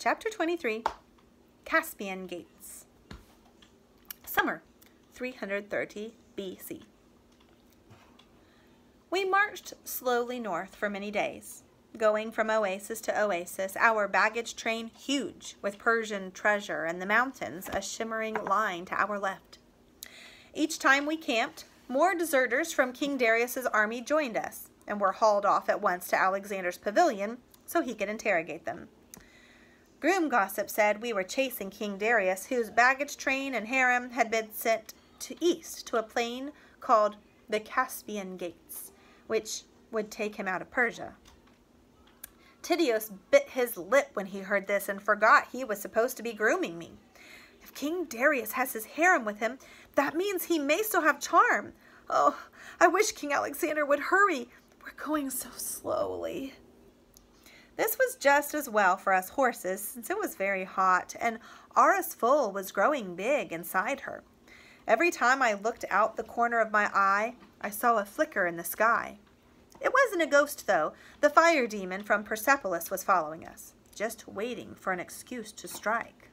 Chapter 23, Caspian Gates. Summer, 330 BC. We marched slowly north for many days, going from oasis to oasis, our baggage train huge with Persian treasure and the mountains a shimmering line to our left. Each time we camped, more deserters from King Darius's army joined us and were hauled off at once to Alexander's pavilion so he could interrogate them. Groom gossip said we were chasing King Darius, whose baggage train and harem had been sent east to a plain called the Caspian Gates, which would take him out of Persia. Tydeus bit his lip when he heard this and forgot he was supposed to be grooming me. If King Darius has his harem with him, that means he may still have charm. Oh, I wish King Alexander would hurry. We're going so slowly. This was just as well for us horses, since it was very hot, and Ara's foal was growing big inside her. Every time I looked out the corner of my eye, I saw a flicker in the sky. It wasn't a ghost, though. The fire demon from Persepolis was following us, just waiting for an excuse to strike.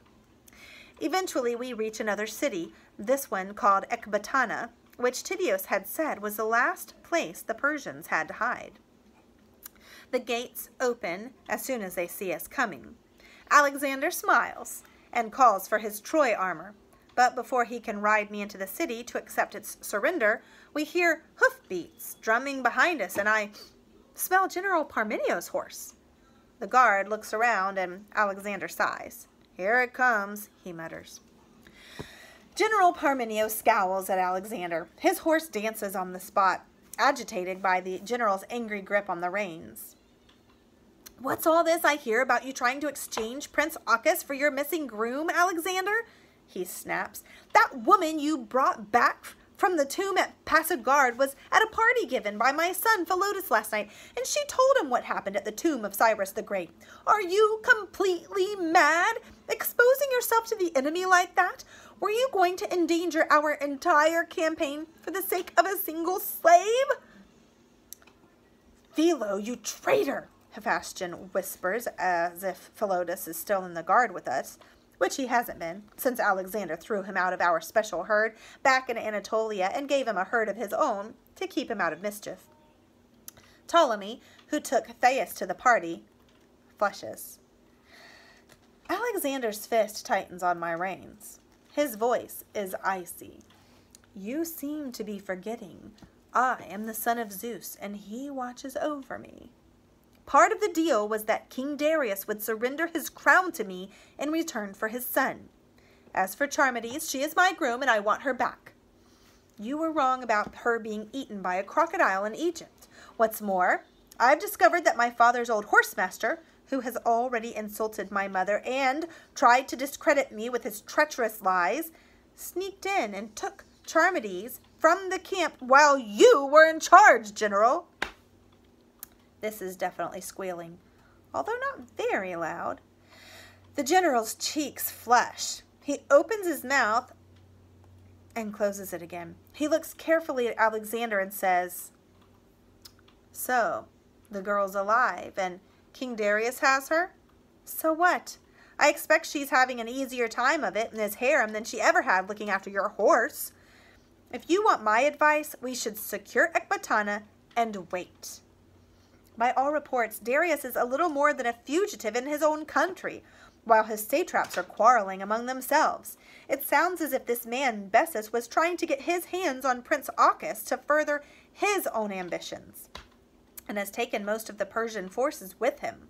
Eventually, we reach another city, this one called Ecbatana, which Tydeus had said was the last place the Persians had to hide. The gates open as soon as they see us coming. Alexander smiles and calls for his Troy armor, but before he can ride me into the city to accept its surrender, we hear hoofbeats drumming behind us, and I smell General Parmenio's horse. The guard looks around, and Alexander sighs. "Here it comes," he mutters. General Parmenio scowls at Alexander. His horse dances on the spot, agitated by the general's angry grip on the reins. "What's all this I hear about you trying to exchange Prince Ochus for your missing groom, Alexander?" he snaps. "That woman you brought back from the tomb at Passaguard was at a party given by my son Philotas last night, and she told him what happened at the tomb of Cyrus the Great. Are you completely mad? Exposing yourself to the enemy like that? Were you going to endanger our entire campaign for the sake of a single slave?" "Philo, you traitor!" Hephaestion whispers, as if Philotas is still in the guard with us, which he hasn't been, since Alexander threw him out of our special herd back in Anatolia and gave him a herd of his own to keep him out of mischief. Ptolemy, who took Thais to the party, flushes. Alexander's fist tightens on my reins. His voice is icy. "You seem to be forgetting. I am the son of Zeus, and he watches over me. Part of the deal was that King Darius would surrender his crown to me in return for his son. As for Charmides, she is my groom, and I want her back. You were wrong about her being eaten by a crocodile in Egypt. What's more, I've discovered that my father's old horsemaster, who has already insulted my mother and tried to discredit me with his treacherous lies, sneaked in and took Charmides from the camp while you were in charge, General." This is definitely squealing, although not very loud. The general's cheeks flush. He opens his mouth and closes it again. He looks carefully at Alexander and says, "So, the girl's alive, and King Darius has her? So what? I expect she's having an easier time of it in his harem than she ever had looking after your horse. If you want my advice, we should secure Ecbatana and wait. By all reports, Darius is a little more than a fugitive in his own country, while his satraps are quarreling among themselves. It sounds as if this man, Bessus, was trying to get his hands on Prince Ochus to further his own ambitions, and has taken most of the Persian forces with him.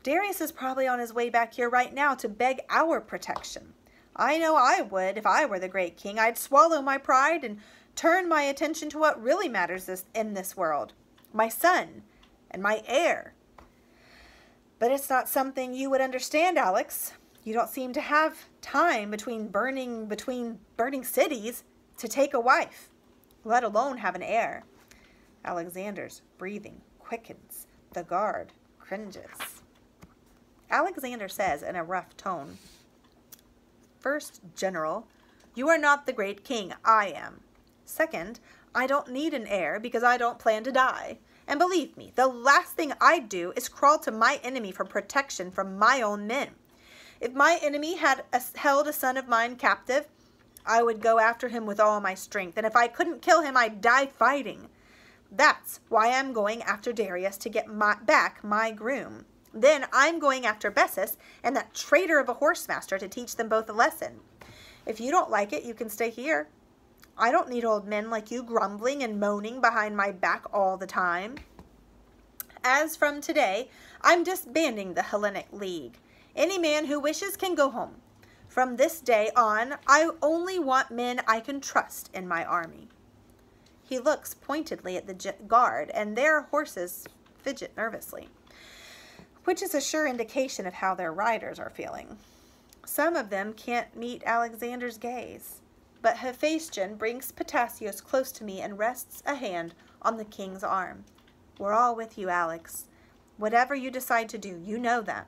Darius is probably on his way back here right now to beg our protection. I know I would if I were the great king. I'd swallow my pride and turn my attention to what really matters in this world, my son and my heir. But it's not something you would understand, Alex. You don't seem to have time between burning cities to take a wife, let alone have an heir." Alexander's breathing quickens. The guard cringes. Alexander says in a rough tone, "First, General, you are not the great king. I am. Second, I don't need an heir because I don't plan to die. And believe me, the last thing I'd do is crawl to my enemy for protection from my own men. If my enemy had held a son of mine captive, I would go after him with all my strength, and if I couldn't kill him, I'd die fighting. That's why I'm going after Darius to get back my groom. Then I'm going after Bessus and that traitor of a horsemaster to teach them both a lesson. If you don't like it, you can stay here. I don't need old men like you grumbling and moaning behind my back all the time. As from today, I'm disbanding the Hellenic League. Any man who wishes can go home. From this day on, I only want men I can trust in my army. He looks pointedly at the guard, and their horses fidget nervously, which is a sure indication of how their riders are feeling. Some of them can't meet Alexander's gaze, but Hephaestion brings Patassios close to me and rests a hand on the king's arm. We're all with you, Alex. Whatever you decide to do, you know that.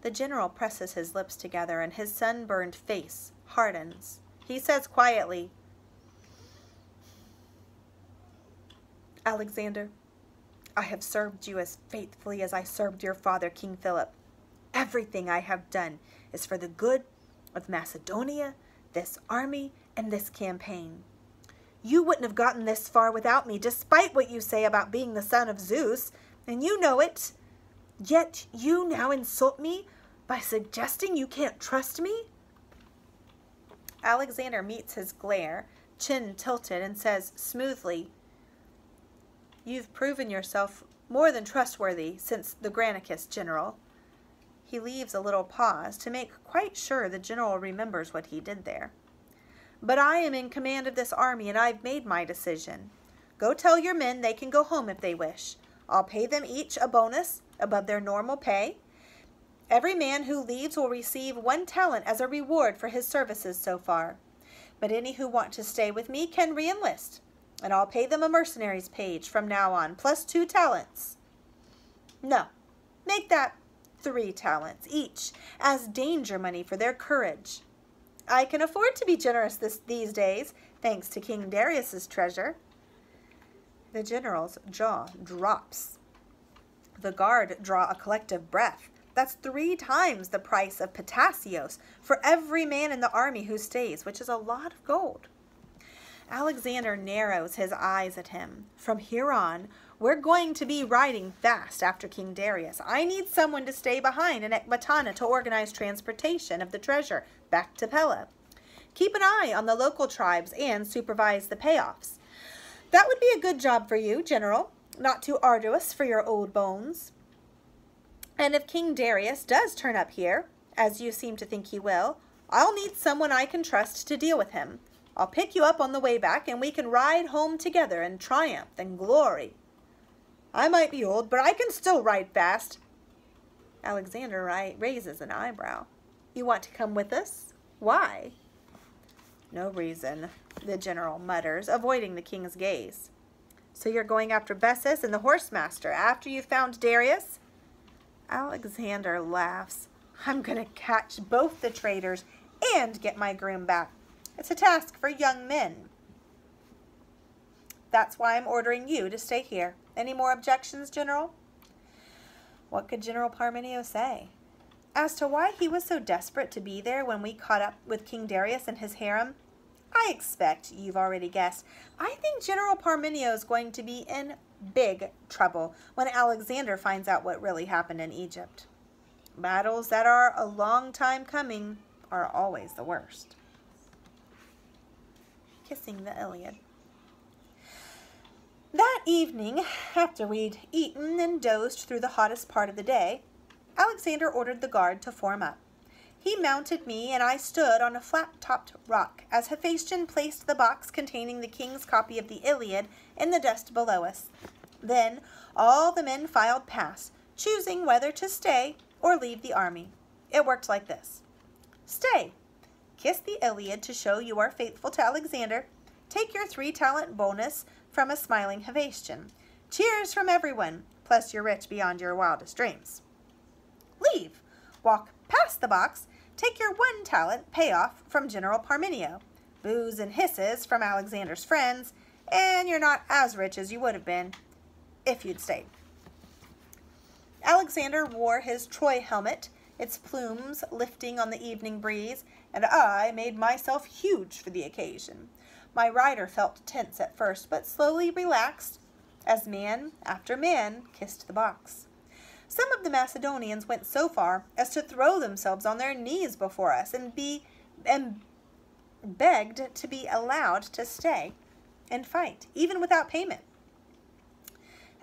The general presses his lips together, and his sunburned face hardens. He says quietly, Alexander, I have served you as faithfully as I served your father, King Philip. Everything I have done is for the good of Macedonia, this army, and this campaign. You wouldn't have gotten this far without me, despite what you say about being the son of Zeus, and you know it. Yet you now insult me by suggesting you can't trust me? Alexander meets his glare, chin tilted, and says smoothly, You've proven yourself more than trustworthy since the Granicus, General. He leaves a little pause to make quite sure the general remembers what he did there. But I am in command of this army, and I've made my decision. Go tell your men they can go home if they wish. I'll pay them each a bonus above their normal pay. Every man who leaves will receive 1 talent as a reward for his services so far. But any who want to stay with me can re-enlist, and I'll pay them a mercenaries page from now on, plus 2 talents. No, make that 3 talents each as danger money for their courage. I can afford to be generous these days, thanks to King Darius's treasure. The general's jaw drops. The guard draw a collective breath. That's 3 times the price of Patassios for every man in the army who stays, which is a lot of gold. Alexander narrows his eyes at him. From here on, we're going to be riding fast after King Darius. I need someone to stay behind in Ecbatana to organize transportation of the treasure back to Pella. Keep an eye on the local tribes and supervise the payoffs. That would be a good job for you, General. Not too arduous for your old bones. And if King Darius does turn up here, as you seem to think he will, I'll need someone I can trust to deal with him. I'll pick you up on the way back, and we can ride home together in triumph and glory. I might be old, but I can still ride fast. Alexander raises an eyebrow. You want to come with us? Why? No reason, the general mutters, avoiding the king's gaze. So you're going after Bessus and the horsemaster after you've found Darius? Alexander laughs. I'm going to catch both the traitors and get my groom back. It's a task for young men. That's why I'm ordering you to stay here. Any more objections, General? What could General Parmenio say? As to why he was so desperate to be there when we caught up with King Darius and his harem, I expect you've already guessed. I think General Parmenio is going to be in big trouble when Alexander finds out what really happened in Egypt. Battles that are a long time coming are always the worst. Kissing the Iliad. That evening, after we'd eaten and dozed through the hottest part of the day, Alexander ordered the guard to form up. He mounted me, and I stood on a flat-topped rock as Hephaestion placed the box containing the king's copy of the Iliad in the dust below us. Then all the men filed past, choosing whether to stay or leave the army. It worked like this. Stay. Kiss the Iliad to show you are faithful to Alexander. Take your 3-talent bonus from a smiling Hephaestion. Cheers from everyone, plus you're rich beyond your wildest dreams. Leave. Walk past the box. Take your 1 talent payoff from General Parmenio. Boos and hisses from Alexander's friends, and you're not as rich as you would have been if you'd stayed. Alexander wore his Troy helmet, its plumes lifting on the evening breeze, and I made myself huge for the occasion. My rider felt tense at first, but slowly relaxed as man after man kissed the box. Some of the Macedonians went so far as to throw themselves on their knees before us and begged to be allowed to stay and fight, even without payment.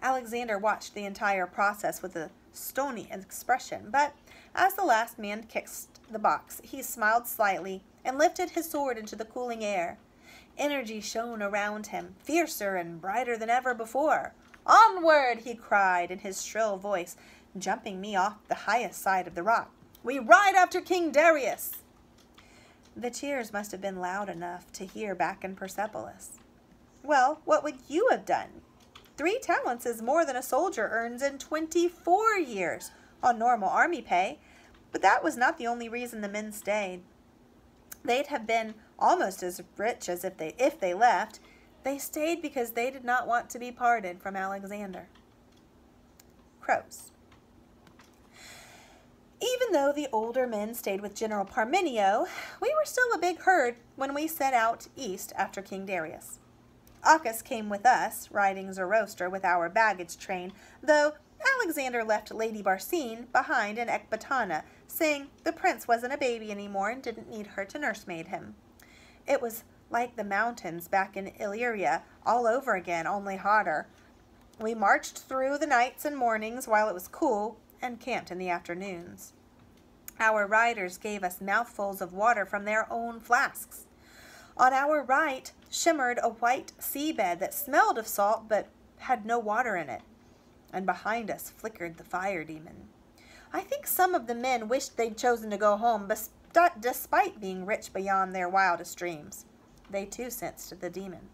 Alexander watched the entire process with a stony expression, but as the last man kissed the box, he smiled slightly and lifted his sword into the cooling air. Energy shone around him, fiercer and brighter than ever before. "Onward!" he cried in his shrill voice, jumping me off the highest side of the rock. "We ride after King Darius!" The cheers must have been loud enough to hear back in Persepolis. Well, what would you have done? 3 talents is more than a soldier earns in 24 years on normal army pay, but that was not the only reason the men stayed. They'd have been almost as rich as if they left. They stayed because they did not want to be parted from Alexander. Crows. Even though the older men stayed with General Parmenio, we were still a big herd when we set out east after King Darius. Acchus came with us, riding Zoroaster with our baggage train, though Alexander left Lady Barsine behind in Ecbatana, saying the prince wasn't a baby anymore and didn't need her to nursemaid him. It was like the mountains back in Illyria all over again, only hotter. We marched through the nights and mornings while it was cool and camped in the afternoons. Our riders gave us mouthfuls of water from their own flasks. On our right shimmered a white seabed that smelled of salt but had no water in it, and behind us flickered the fire demon. I think some of the men wished they'd chosen to go home despite being rich beyond their wildest dreams. They too sensed the demon.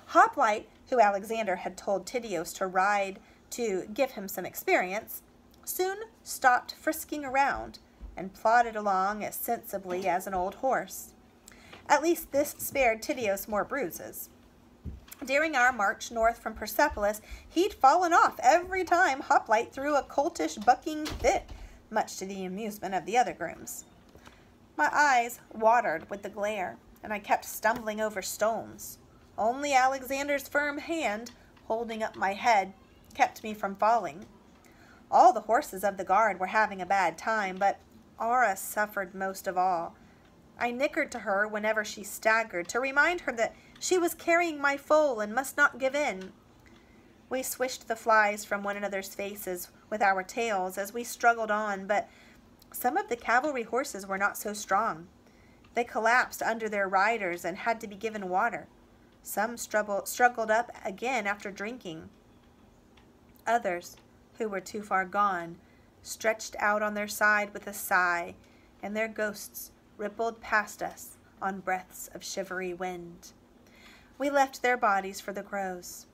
Hoplite, who Alexander had told Tydeus to ride to give him some experience, soon stopped frisking around and plodded along as sensibly as an old horse. At least this spared Tydeus more bruises. During our march north from Persepolis, he'd fallen off every time Hoplite threw a coltish bucking fit, much to the amusement of the other grooms. My eyes watered with the glare, and I kept stumbling over stones. Only Alexander's firm hand, holding up my head, kept me from falling. All the horses of the guard were having a bad time, but Aura suffered most of all. I nickered to her whenever she staggered, to remind her that she was carrying my foal and must not give in. We swished the flies from one another's faces with our tails as we struggled on, but some of the cavalry horses were not so strong. They collapsed under their riders and had to be given water. Some struggled up again after drinking. Others, who were too far gone, stretched out on their side with a sigh, and their ghosts rippled past us on breaths of shivery wind. We left their bodies for the crows.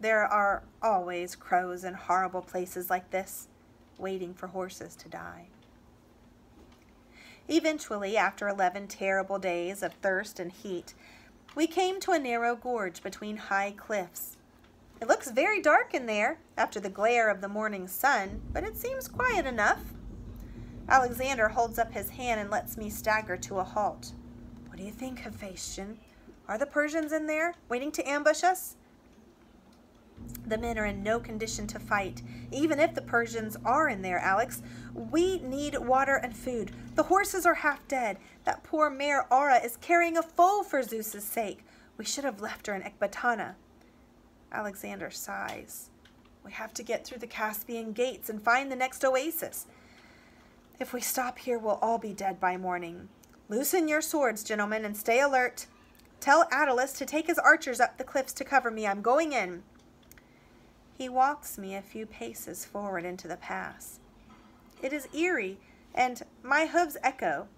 There are always crows in horrible places like this, waiting for horses to die. Eventually, after 11 terrible days of thirst and heat, we came to a narrow gorge between high cliffs. It looks very dark in there after the glare of the morning sun, but it seems quiet enough. Alexander holds up his hand and lets me stagger to a halt. What do you think, Hephaestion? Are the Persians in there, waiting to ambush us? The men are in no condition to fight. Even if the Persians are in there, Alex, we need water and food. The horses are half dead. That poor mare Aura is carrying a foal for Zeus's sake. We should have left her in Ecbatana. Alexander sighs. We have to get through the Caspian gates and find the next oasis. If we stop here, we'll all be dead by morning. Loosen your swords, gentlemen, and stay alert. Tell Attalus to take his archers up the cliffs to cover me. I'm going in. He walks me a few paces forward into the pass. It is eerie, and my hooves echo.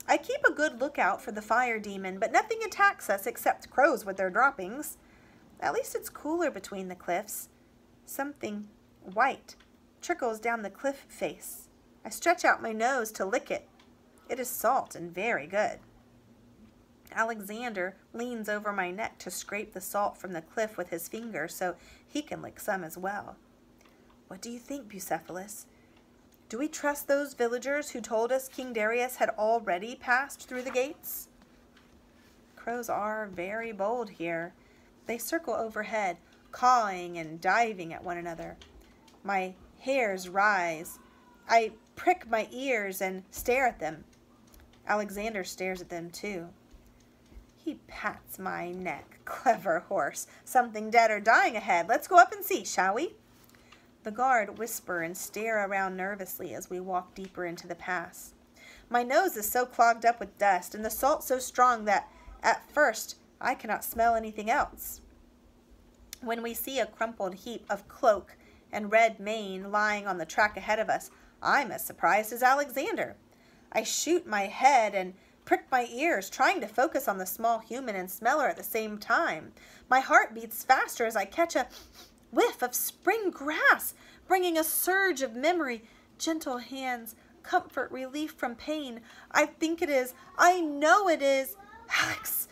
I keep a good lookout for the fire demon, but nothing attacks us except crows with their droppings. At least it's cooler between the cliffs. Something white trickles down the cliff face. I stretch out my nose to lick it. It is salt and very good. Alexander leans over my neck to scrape the salt from the cliff with his finger so he can lick some as well. What do you think, Bucephalus? Do we trust those villagers who told us King Darius had already passed through the gates? Crows are very bold here. They circle overhead, cawing and diving at one another. My hairs rise. I prick my ears and stare at them. Alexander stares at them too. He pats my neck. Clever horse. Something dead or dying ahead. Let's go up and see, shall we? The guard whisper and stare around nervously as we walk deeper into the pass. My nose is so clogged up with dust and the salt so strong that, at first, I cannot smell anything else. When we see a crumpled heap of cloak and red mane lying on the track ahead of us, I'm as surprised as Alexander. I shoot my head and prick my ears, trying to focus on the small human and smell her at the same time. My heart beats faster as I catch a whiff of spring grass, bringing a surge of memory, gentle hands, comfort, relief from pain. I think it is. I know it is. Alex,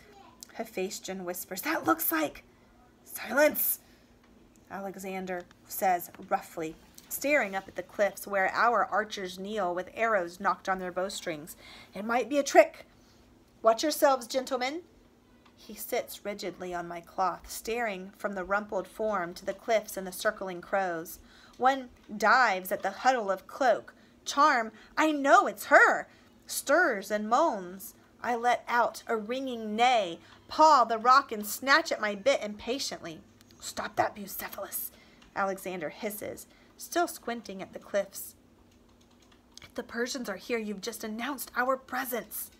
Hephaestion whispers. That looks like... Silence, Alexander says roughly, staring up at the cliffs where our archers kneel with arrows knocked on their bowstrings. It might be a trick. Watch yourselves, gentlemen. He sits rigidly on my cloth, staring from the rumpled form to the cliffs and the circling crows. One dives at the huddle of cloak. Charm, I know it's her, stirs and moans. I let out a ringing neigh, paw the rock and snatch at my bit impatiently. Stop that, Bucephalus, Alexander hisses, still squinting at the cliffs. If the Persians are here, you've just announced our presence.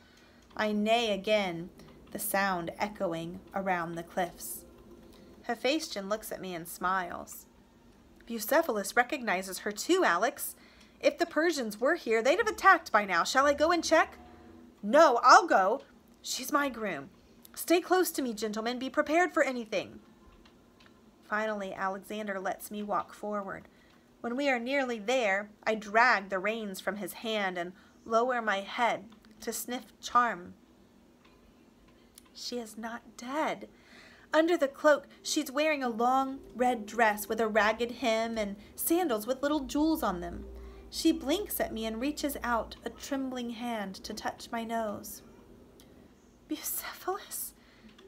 I neigh again, the sound echoing around the cliffs. Hephaestion looks at me and smiles. Bucephalus recognizes her too, Alex. If the Persians were here, they'd have attacked by now. Shall I go and check? No, I'll go. She's my groom. Stay close to me, gentlemen. Be prepared for anything. Finally, Alexander lets me walk forward. When we are nearly there, I drag the reins from his hand and lower my head to sniff Charm. She is not dead. Under the cloak, she's wearing a long red dress with a ragged hem and sandals with little jewels on them. She blinks at me and reaches out a trembling hand to touch my nose. Bucephalus,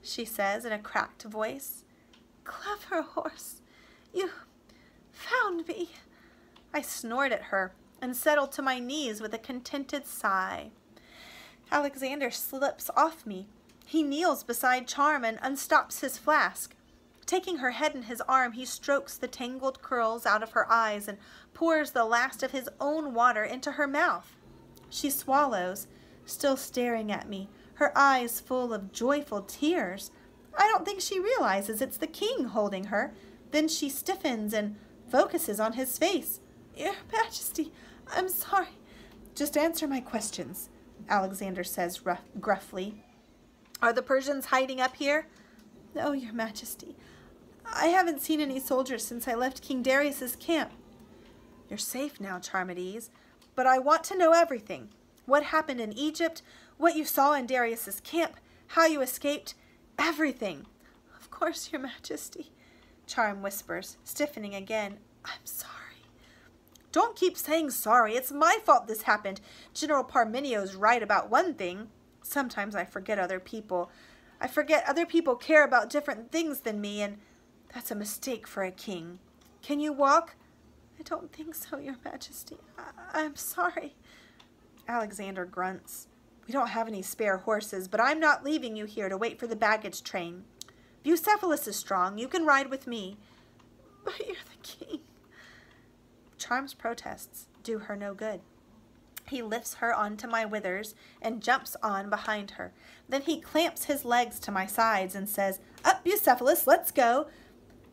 she says in a cracked voice. Clever horse, you found me. I snort at her and settle to my knees with a contented sigh. Alexander slips off me. He kneels beside Charm and unstops his flask. Taking her head in his arm, he strokes the tangled curls out of her eyes and pours the last of his own water into her mouth. She swallows, still staring at me, her eyes full of joyful tears. I don't think she realizes it's the king holding her. Then she stiffens and focuses on his face. Your Majesty, I'm sorry. Just answer my questions, Alexander says gruffly. Are the Persians hiding up here? No, Your Majesty. I haven't seen any soldiers since I left King Darius's camp. You're safe now, Charmides, but I want to know everything. What happened in Egypt, what you saw in Darius's camp, how you escaped, everything. Of course, Your Majesty, Charm whispers, stiffening again. I'm sorry. Don't keep saying sorry. It's my fault this happened. General Parmenio's right about one thing. Sometimes I forget other people. I forget other people care about different things than me, and that's a mistake for a king. Can you walk? I don't think so, Your Majesty. I'm sorry. Alexander grunts. We don't have any spare horses, but I'm not leaving you here to wait for the baggage train. Bucephalus is strong. You can ride with me. But you're the king. Charm's protests do her no good. He lifts her onto my withers and jumps on behind her. Then he clamps his legs to my sides and says, Up, Bucephalus, let's go.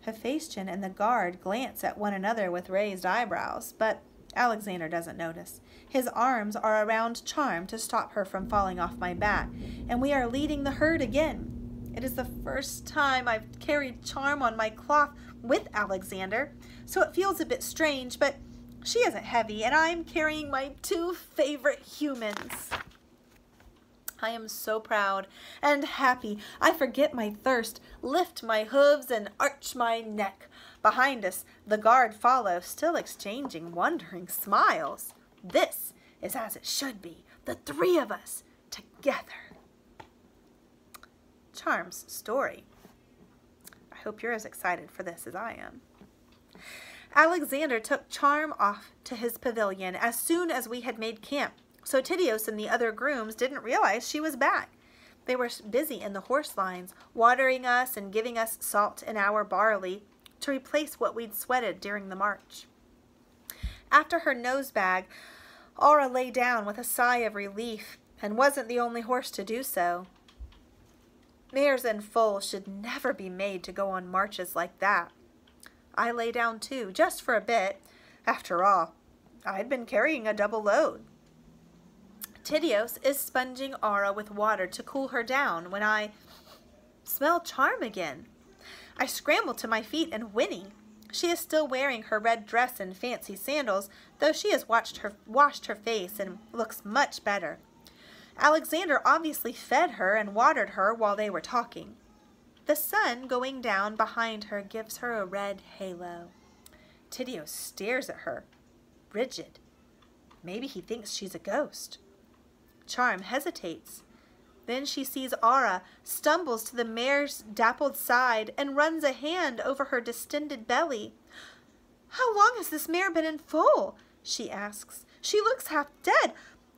Hephaestion and the guard glance at one another with raised eyebrows, but Alexander doesn't notice. His arms are around Charm to stop her from falling off my back, and we are leading the herd again. It is the first time I've carried Charm on my cloth with Alexander, so it feels a bit strange, but she isn't heavy, and I'm carrying my two favorite humans. I am so proud and happy. I forget my thirst, lift my hooves, and arch my neck. Behind us, the guard follow, still exchanging wondering smiles. This is as it should be, the three of us together. Charm's story. I hope you're as excited for this as I am. Alexander took Charm off to his pavilion as soon as we had made camp, so Tydeus and the other grooms didn't realize she was back. They were busy in the horse lines, watering us and giving us salt in our barley to replace what we'd sweated during the march. After her nose bag, Aura lay down with a sigh of relief and wasn't the only horse to do so. Mares and foals should never be made to go on marches like that. I lay down too, just for a bit. After all, I'd been carrying a double load. Tydeus is sponging Aura with water to cool her down when I smell Charm again. I scramble to my feet and whinny. She is still wearing her red dress and fancy sandals, though she has washed her face and looks much better. Alexander obviously fed her and watered her while they were talking. The sun going down behind her gives her a red halo. Tydeus stares at her, rigid. Maybe he thinks she's a ghost. Charm hesitates. Then she sees Aura, stumbles to the mare's dappled side, and runs a hand over her distended belly. "How long has this mare been in foal?" she asks. "She looks half dead.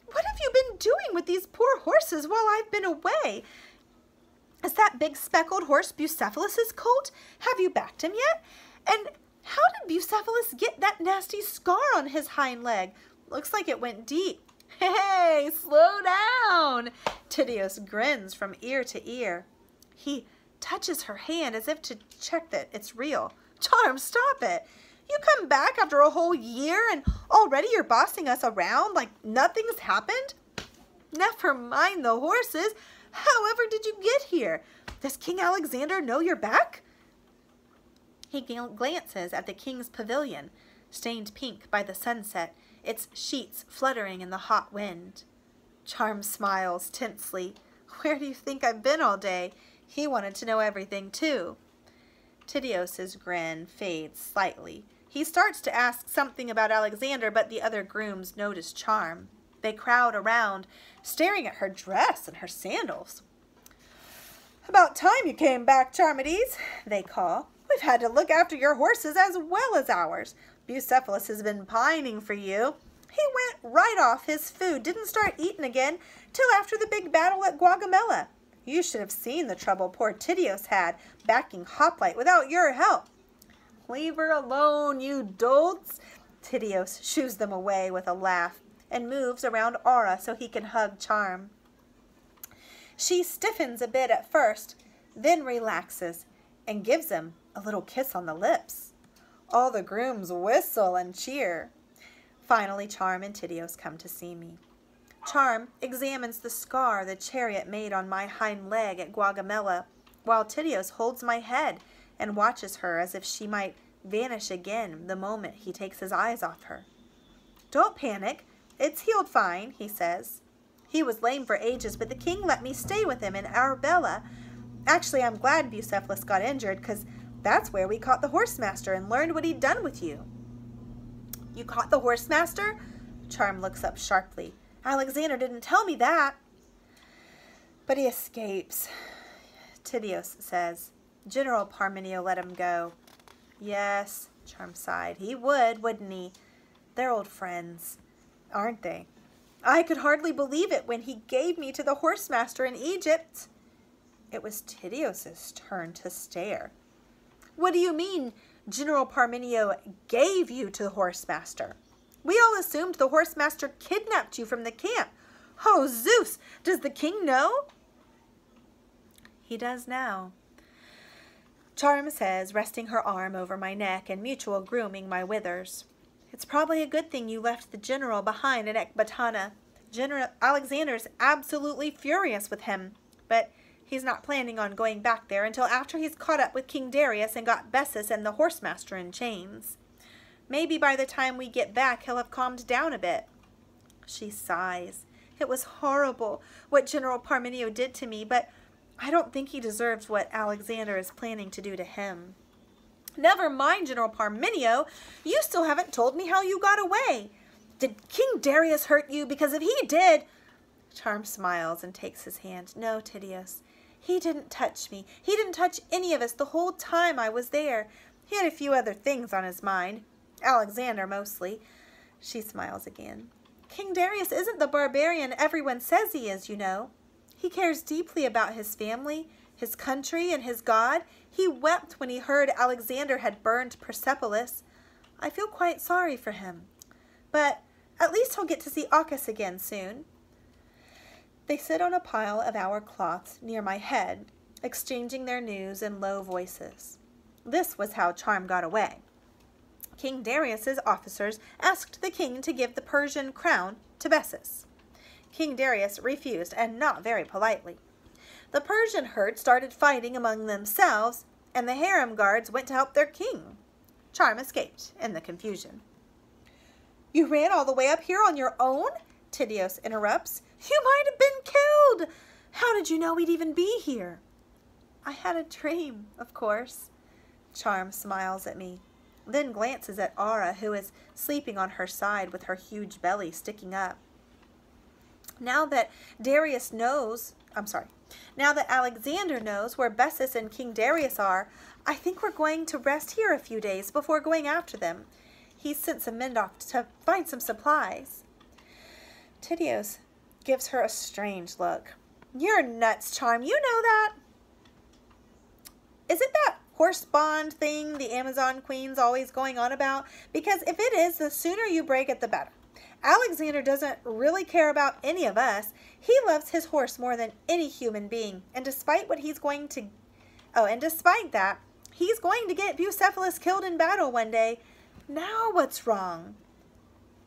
What have you been doing with these poor horses while I've been away? Is that big speckled horse Bucephalus's colt? Have you backed him yet? And how did Bucephalus get that nasty scar on his hind leg? Looks like it went deep." "Hey, slow down!" Tydeus grins from ear to ear. He touches her hand as if to check that it's real. "Charm, stop it! You come back after a whole year and already you're bossing us around like nothing's happened? Never mind the horses. However did you get here? Does King Alexander know you're back?" He glances at the king's pavilion, stained pink by the sunset, its sheets fluttering in the hot wind. Charm smiles tensely. "Where do you think I've been all day?" He wanted to know everything too. Tydeus's grin fades slightly. He starts to ask something about Alexander, but the other grooms notice Charm. They crowd around, staring at her dress and her sandals. "About time you came back, Charmides," they call. "We've had to look after your horses as well as ours. Bucephalus has been pining for you. He went right off his food, didn't start eating again till after the big battle at Gaugamela. You should have seen the trouble poor Tydeus had backing Hoplite without your help." "Leave her alone, you dolts." Tydeus shoos them away with a laugh and moves around Aura so he can hug Charm. She stiffens a bit at first, then relaxes and gives him a little kiss on the lips. All the grooms whistle and cheer. Finally, Charm and Tydeus come to see me. Charm examines the scar the chariot made on my hind leg at Gaugamela, while Tydeus holds my head and watches her as if she might vanish again the moment he takes his eyes off her. "Don't panic. It's healed fine," he says. "He was lame for ages, but the king let me stay with him in Arbella. Actually, I'm glad Bucephalus got injured, because that's where we caught the horsemaster and learned what he'd done with you." "You caught the horsemaster?" Charm looks up sharply. "Alexander didn't tell me that." "But he escapes," Tydeus says. "General Parmenio let him go." "Yes," Charm sighed. "He would, wouldn't he? They're old friends, aren't they? I could hardly believe it when he gave me to the horsemaster in Egypt." It was Tydeus's turn to stare. "What do you mean, General Parmenio gave you to the horsemaster? We all assumed the horsemaster kidnapped you from the camp. Oh, Zeus! Does the king know?" "He does now," Charm says, resting her arm over my neck and mutual grooming my withers. "It's probably a good thing you left the general behind in Ecbatana. General Alexander's absolutely furious with him, but he's not planning on going back there until after he's caught up with King Darius and got Bessus and the horsemaster in chains. Maybe by the time we get back he'll have calmed down a bit." She sighs. "It was horrible what General Parmenio did to me, but I don't think he deserves what Alexander is planning to do to him." "Never mind General Parmenio. You still haven't told me how you got away. Did King Darius hurt you? Because if he did... Charm smiles and takes his hand. No, Tydeus. He didn't touch me. He didn't touch any of us the whole time I was there. He had a few other things on his mind. Alexander, mostly. She smiles again. King Darius isn't the barbarian everyone says he is, you know. He cares deeply about his family, his country, and his God. He wept when he heard Alexander had burned Persepolis. I feel quite sorry for him. But at least he'll get to see Arcas again soon. They sit on a pile of our cloths near my head, exchanging their news in low voices. This was how Charm got away. King Darius's officers asked the king to give the Persian crown to Bessus. King Darius refused, and not very politely. The Persian herd started fighting among themselves, and the harem guards went to help their king. Charm escaped in the confusion. You ran all the way up here on your own? Tydeus interrupts. You might have been killed. How did you know we'd even be here? I had a dream, of course. Charm smiles at me, then glances at Ara, who is sleeping on her side with her huge belly sticking up. Now that Alexander knows where Bessus and King Darius are, I think we're going to rest here a few days before going after them. He sent some men off to find some supplies. Tydeus gives her a strange look. You're nuts, Charm. You know that. Is it that horse bond thing the Amazon Queen's always going on about? Because if it is, the sooner you break it, the better. Alexander doesn't really care about any of us. He loves his horse more than any human being. And despite that, he's going to get Bucephalus killed in battle one day. Now what's wrong?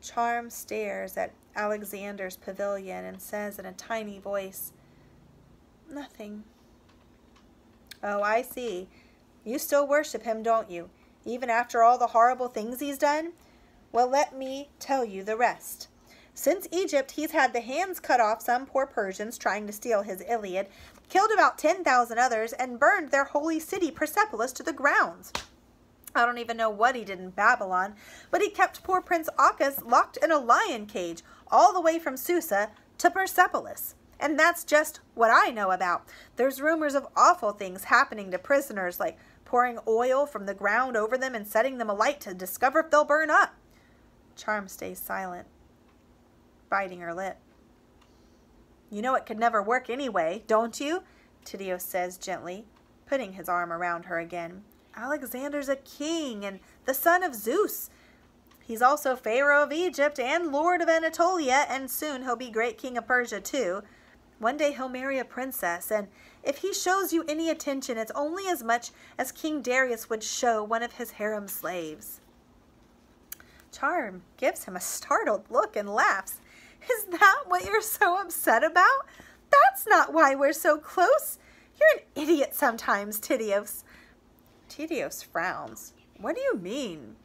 Charm stares at Alexander's pavilion and says in a tiny voice, Nothing. Oh, I see. You still worship him, don't you? Even after all the horrible things he's done? Well, let me tell you the rest. Since Egypt, he's had the hands cut off some poor Persians trying to steal his Iliad, killed about 10,000 others, and burned their holy city Persepolis to the ground. I don't even know what he did in Babylon, but he kept poor Prince Arcas locked in a lion cage all the way from Susa to Persepolis. And that's just what I know about. There's rumors of awful things happening to prisoners, like pouring oil from the ground over them and setting them alight to discover if they'll burn up. Charm stays silent, biting her lip. You know it could never work anyway, don't you? Tydeus says gently, putting his arm around her again. Alexander's a king and the son of Zeus. He's also Pharaoh of Egypt and Lord of Anatolia, and soon he'll be great king of Persia too. One day he'll marry a princess, and if he shows you any attention, it's only as much as King Darius would show one of his harem slaves. Charm gives him a startled look and laughs. Is that what you're so upset about? That's not why we're so close. You're an idiot sometimes, Tydeus. Tydeus frowns. What do you mean?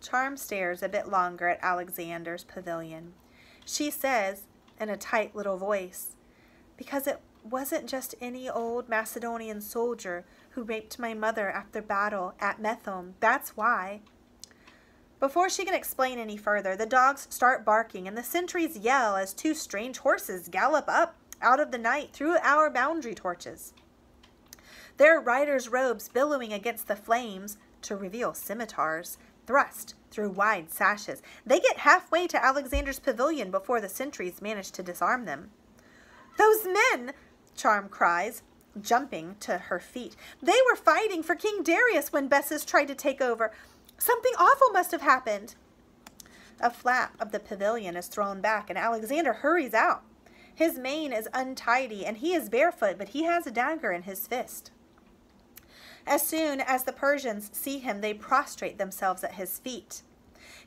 Charm stares a bit longer at Alexander's pavilion. She says, in a tight little voice, because it wasn't just any old Macedonian soldier who raped my mother after battle at Methone. That's why. Before she can explain any further, the dogs start barking and the sentries yell as two strange horses gallop up out of the night through our boundary torches. Their riders' robes billowing against the flames to reveal scimitars thrust through wide sashes. They get halfway to Alexander's pavilion before the sentries manage to disarm them. Those men, Charm cries, jumping to her feet. They were fighting for King Darius when Bessus tried to take over. Something awful must have happened. A flap of the pavilion is thrown back and Alexander hurries out. His mane is untidy and he is barefoot, but he has a dagger in his fist. As soon as the Persians see him, they prostrate themselves at his feet.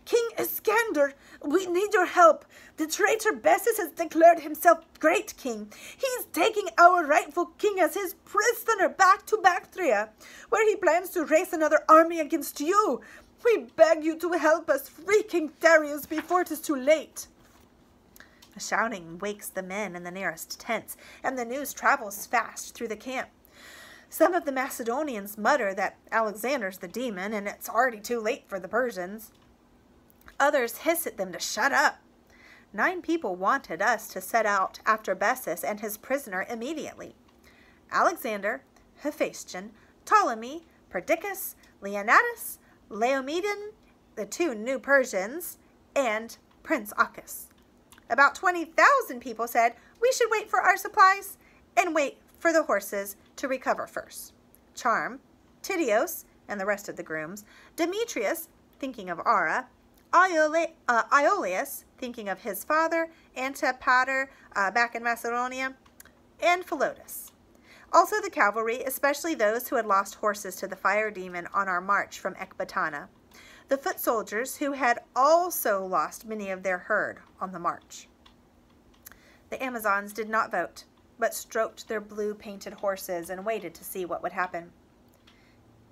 King Iskander, we need your help. The traitor Bessus has declared himself great king. He's taking our rightful king as his prisoner back to Bactria, where he plans to raise another army against you. We beg you to help us free King Darius before it is too late. The shouting wakes the men in the nearest tents, and the news travels fast through the camp. Some of the Macedonians mutter that Alexander's the demon, and it's already too late for the Persians. Others hiss at them to shut up. 9 people wanted us to set out after Bessus and his prisoner immediately. Alexander, Hephaestion, Ptolemy, Perdiccas, Leonidas, Laomedon, the 2 new Persians, and Prince Arcas. About 20,000 people said we should wait for our supplies and wait for the horses to recover first. Charm, Tydeus, and the rest of the grooms, Demetrius, thinking of Ara, Iolaus, thinking of his father, Antipater, back in Macedonia, and Philotas. Also the cavalry, especially those who had lost horses to the fire demon on our march from Ecbatana. The foot soldiers who had also lost many of their herd on the march. The Amazons did not vote, but stroked their blue-painted horses and waited to see what would happen.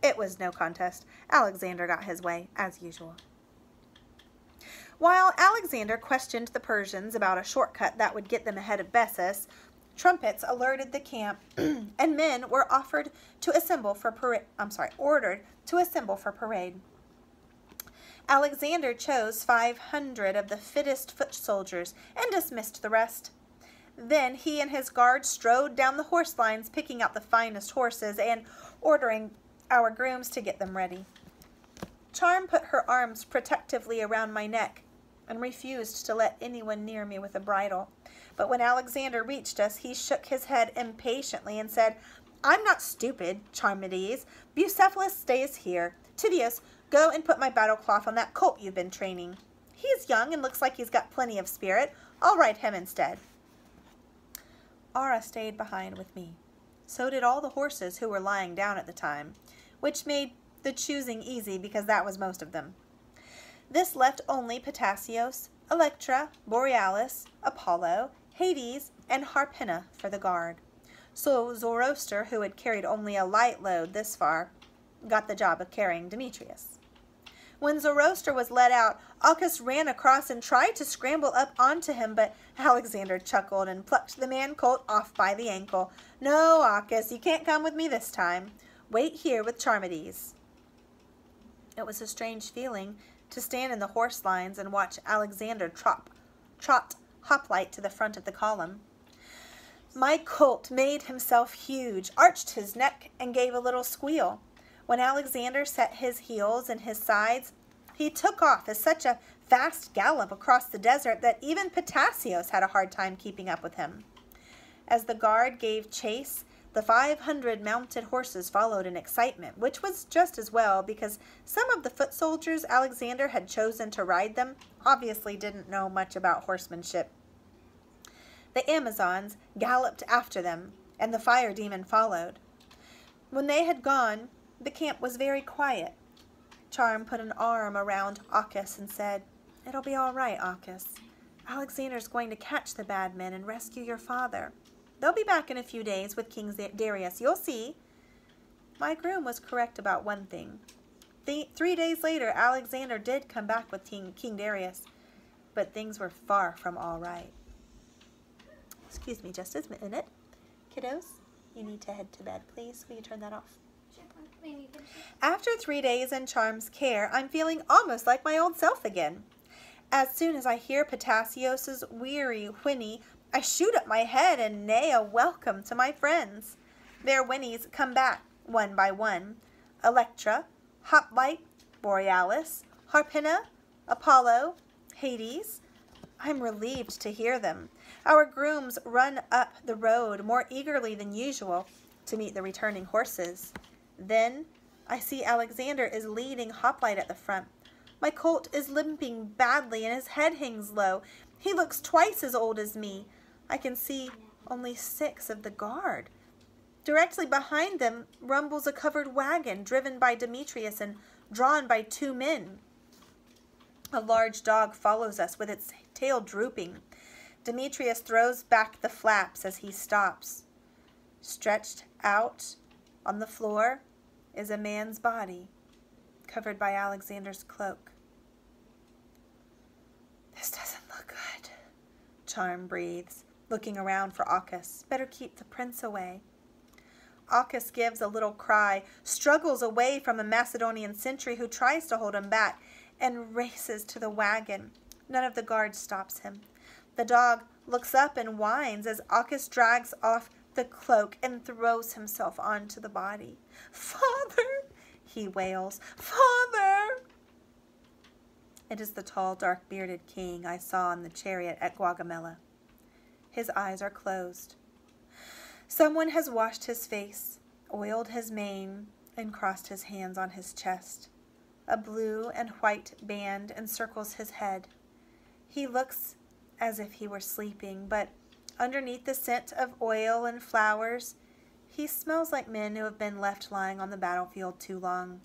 It was no contest. Alexander got his way, as usual. While Alexander questioned the Persians about a shortcut that would get them ahead of Bessus, trumpets alerted the camp, and men were ordered to assemble for parade. Alexander chose 500 of the fittest foot soldiers and dismissed the rest. Then he and his guard strode down the horse lines, picking out the finest horses and ordering our grooms to get them ready. Charm put her arms protectively around my neck and refused to let anyone near me with a bridle. But when Alexander reached us, he shook his head impatiently and said, "I'm not stupid, Charmides. Bucephalus stays here. Tydeus, go and put my battle cloth on that colt you've been training. He is young and looks like he's got plenty of spirit. I'll ride him instead." Ara stayed behind with me. So did all the horses who were lying down at the time, which made the choosing easy because that was most of them. This left only Ptasios, Electra, Borealis, Apollo, Hades, and Harpina for the guard. So Zoroaster, who had carried only a light load this far, got the job of carrying Demetrius. When Zoroaster was let out, Arcas ran across and tried to scramble up onto him, but Alexander chuckled and plucked the man-colt off by the ankle. "No, Arcas, you can't come with me this time. Wait here with Charmides." It was a strange feeling to stand in the horse lines and watch Alexander trot hoplite to the front of the column. My colt made himself huge, arched his neck, and gave a little squeal. When Alexander set his heels in his sides, he took off at such a fast gallop across the desert that even Ptasios had a hard time keeping up with him. As the guard gave chase, the 500 mounted horses followed in excitement, which was just as well because some of the foot soldiers Alexander had chosen to ride them obviously didn't know much about horsemanship. The Amazons galloped after them, and the fire demon followed. When they had gone, the camp was very quiet. Charm put an arm around Arcas and said, "It'll be all right, Arcas. Alexander's going to catch the bad men and rescue your father. They'll be back in a few days with King Darius. You'll see." My groom was correct about one thing. 3 days later, Alexander did come back with King Darius, but things were far from all right. Excuse me just a minute. Kiddos, you need to head to bed, please. Will you turn that off? After 3 days in Charm's care, I'm feeling almost like my old self again. As soon as I hear Ptasios's weary whinny, I shoot up my head and neigh a welcome to my friends. Their whinnies come back one by one. Electra, Hoplite, Borealis, Harpina, Apollo, Hades. I'm relieved to hear them. Our grooms run up the road more eagerly than usual to meet the returning horses. Then I see Alexander is leading Hoplite at the front. My colt is limping badly and his head hangs low. He looks twice as old as me. I can see only 6 of the guard. Directly behind them rumbles a covered wagon driven by Demetrius and drawn by 2 men. A large dog follows us with its tail drooping. Demetrius throws back the flaps as he stops. Stretched out on the floor is a man's body, covered by Alexander's cloak. "This doesn't look good," Charm breathes, looking around for Arcas. "Better keep the prince away." Arcas gives a little cry, struggles away from a Macedonian sentry who tries to hold him back, and races to the wagon. None of the guards stops him. The dog looks up and whines as Akis drags off the cloak and throws himself onto the body. "Father!" he wails. "Father!" It is the tall, dark-bearded king I saw in the chariot at Gaugamela. His eyes are closed. Someone has washed his face, oiled his mane, and crossed his hands on his chest. A blue and white band encircles his head. He looks as if he were sleeping, but underneath the scent of oil and flowers, he smells like men who have been left lying on the battlefield too long.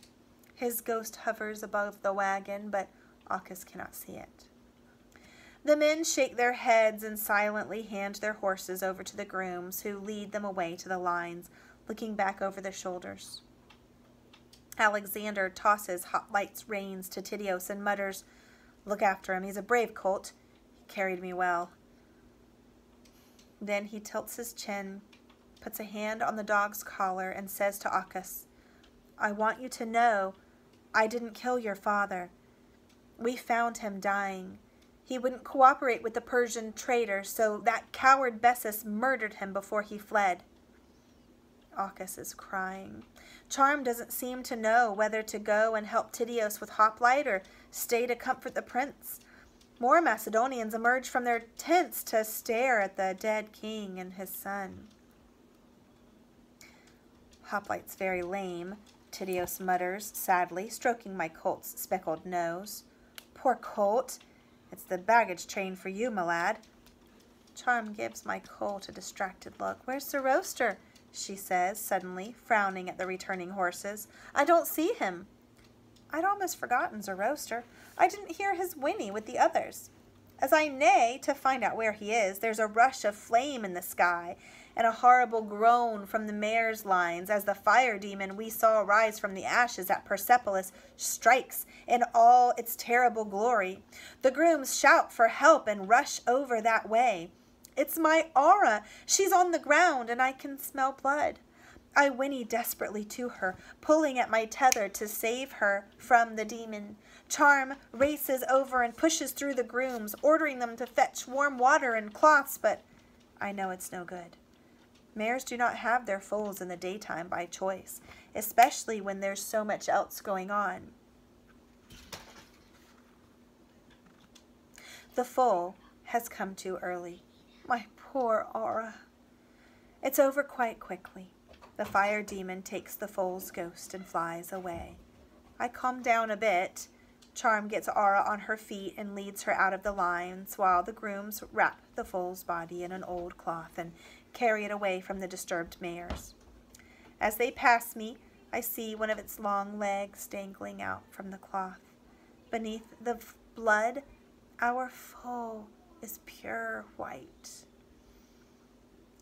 His ghost hovers above the wagon, but Akis cannot see it. The men shake their heads and silently hand their horses over to the grooms, who lead them away to the lines, looking back over their shoulders. Alexander tosses Hoplight's reins to Tityos and mutters, "Look after him. He's a brave colt. He carried me well." Then he tilts his chin, puts a hand on the dog's collar, and says to Akis, "I want you to know I didn't kill your father. We found him dying. He wouldn't cooperate with the Persian traitor, so that coward Bessus murdered him before he fled." Akis is crying. Charm doesn't seem to know whether to go and help Tityos with Hoplite or stay to comfort the prince. More Macedonians emerge from their tents to stare at the dead king and his son. "Hoplite's very lame," Tityos mutters sadly, stroking my colt's speckled nose. "Poor colt. It's the baggage train for you, my lad." Charm gives my colt a distracted look. "Where's Sir Roaster?" she says, suddenly, frowning at the returning horses. "I don't see him." I'd almost forgotten Sir Roaster. I didn't hear his whinny with the others. As I neigh to find out where he is, there's a rush of flame in the sky, and a horrible groan from the mare's lines as the fire demon we saw rise from the ashes at Persepolis strikes in all its terrible glory. The grooms shout for help and rush over that way. It's my Aura. She's on the ground, and I can smell blood. I whinny desperately to her, pulling at my tether to save her from the demon. Charm races over and pushes through the grooms, ordering them to fetch warm water and cloths, but I know it's no good. Mares do not have their foals in the daytime by choice, especially when there's so much else going on. The foal has come too early. My poor Aura. It's over quite quickly. The fire demon takes the foal's ghost and flies away. I calm down a bit. Charm gets Aura on her feet and leads her out of the lines, while the grooms wrap the foal's body in an old cloth and carry it away from the disturbed mares. As they pass me, I see one of its long legs dangling out from the cloth. Beneath the blood, our foal is pure white.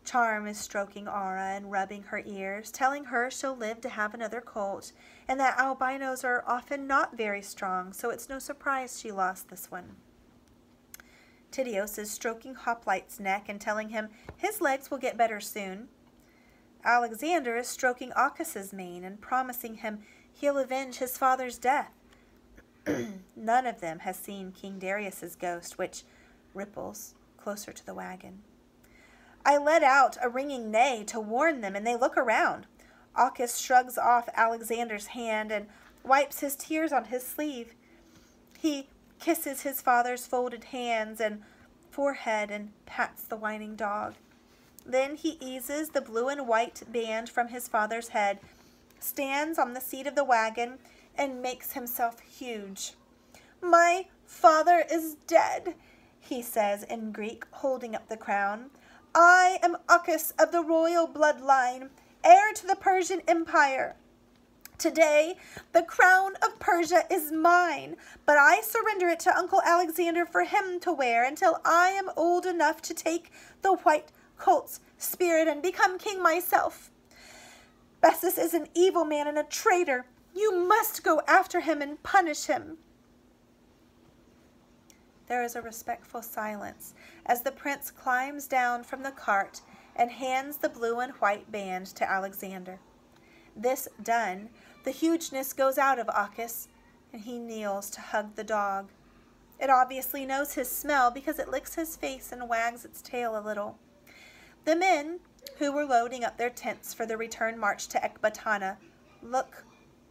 Charm is stroking Aura and rubbing her ears, telling her she'll live to have another colt, and that albinos are often not very strong, so it's no surprise she lost this one. Tityos is stroking Hoplite's neck and telling him his legs will get better soon. Alexander is stroking Akis's mane and promising him he'll avenge his father's death. None of them has seen King Darius's ghost, which ripples closer to the wagon. I let out a ringing neigh to warn them, and they look around. Akis shrugs off Alexander's hand and wipes his tears on his sleeve. He kisses his father's folded hands and forehead and pats the whining dog. Then he eases the blue and white band from his father's head, stands on the seat of the wagon, and makes himself huge. "My father is dead," he says in Greek, holding up the crown. "I am Akis of the royal bloodline, heir to the Persian Empire. Today, the crown of Persia is mine, but I surrender it to Uncle Alexander for him to wear until I am old enough to take the white colt's spirit and become king myself. Bessus is an evil man and a traitor. You must go after him and punish him." There is a respectful silence as the prince climbs down from the cart and hands the blue and white band to Alexander. This done, the hugeness goes out of Akis, and he kneels to hug the dog. It obviously knows his smell because it licks his face and wags its tail a little. The men, who were loading up their tents for the return march to Ecbatana, look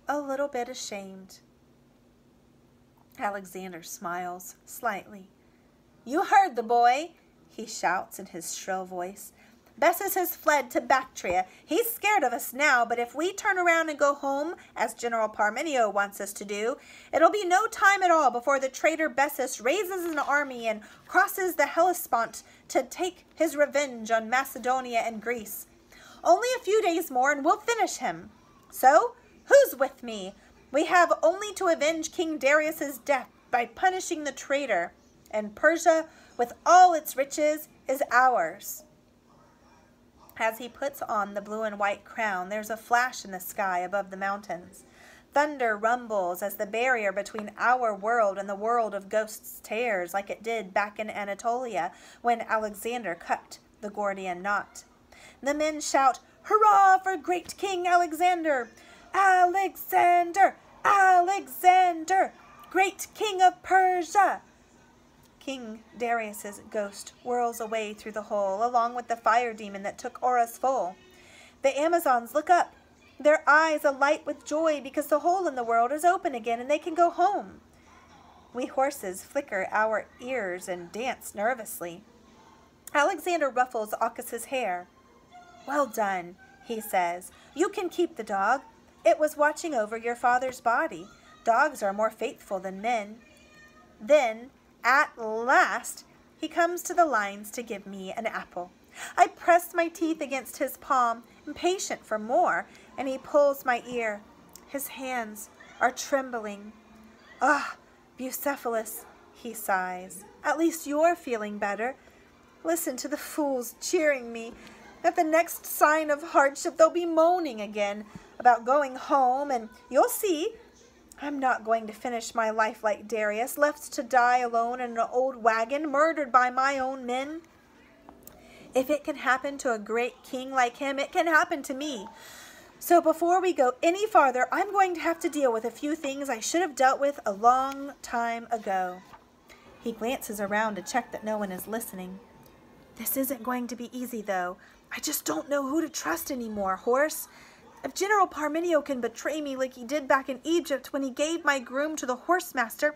a little bit ashamed. Alexander smiles slightly. "You heard the boy," he shouts in his shrill voice. "Bessus has fled to Bactria. He's scared of us now, but if we turn around and go home, as General Parmenio wants us to do, it'll be no time at all before the traitor Bessus raises an army and crosses the Hellespont to take his revenge on Macedonia and Greece. Only a few days more and we'll finish him. So, who's with me? We have only to avenge King Darius's death by punishing the traitor, and Persia, with all its riches, is ours." As he puts on the blue and white crown, there's a flash in the sky above the mountains. Thunder rumbles as the barrier between our world and the world of ghosts tears, like it did back in Anatolia when Alexander cut the Gordian knot. The men shout, "Hurrah for great King Alexander! Alexander! Alexander! Great King of Persia!" King Darius's ghost whirls away through the hole, along with the fire demon that took Aura's foal. The Amazons look up, their eyes alight with joy because the hole in the world is open again and they can go home. We horses flicker our ears and dance nervously. Alexander ruffles Aucus's hair. "Well done," he says. "You can keep the dog. It was watching over your father's body. Dogs are more faithful than men." Then, at last, he comes to the lines to give me an apple. I press my teeth against his palm, impatient for more, and he pulls my ear. His hands are trembling. "Ah, Bucephalus," he sighs. "At least you're feeling better. Listen to the fools cheering me. At the next sign of hardship, they'll be moaning again about going home, and you'll see. I'm not going to finish my life like Darius, left to die alone in an old wagon, murdered by my own men. If it can happen to a great king like him, it can happen to me. So before we go any farther, I'm going to have to deal with a few things I should have dealt with a long time ago." He glances around to check that no one is listening. "This isn't going to be easy, though. I just don't know who to trust anymore, horse. If General Parmenio can betray me like he did back in Egypt when he gave my groom to the horse master,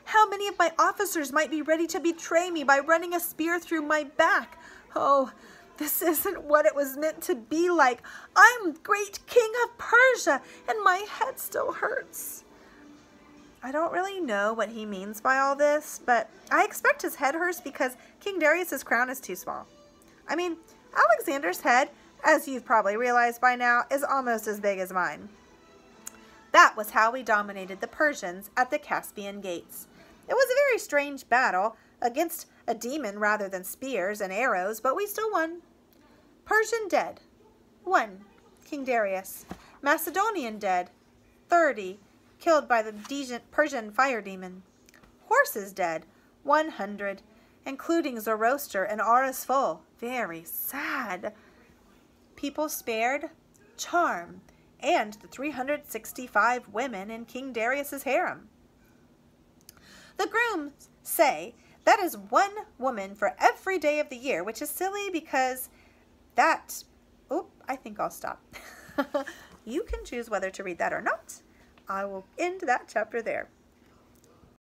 how many of my officers might be ready to betray me by running a spear through my back? Oh, this isn't what it was meant to be like. I'm great King of Persia, and my head still hurts." I don't really know what he means by all this, but I expect his head hurts because King Darius's crown is too small. I mean, Alexander's head, as you've probably realized by now, is almost as big as mine. That was how we dominated the Persians at the Caspian Gates. It was a very strange battle against a demon rather than spears and arrows, but we still won. Persian dead, 1, King Darius. Macedonian dead, 30, killed by the Persian fire demon. Horses dead, 100, including Zoroaster and Aura's foal. Very sad. People spared, charm, and the 365 women in King Darius's harem. The grooms say that is 1 woman for every day of the year, which is silly because that... Oh, I think I'll stop. You can choose whether to read that or not. I will end that chapter there.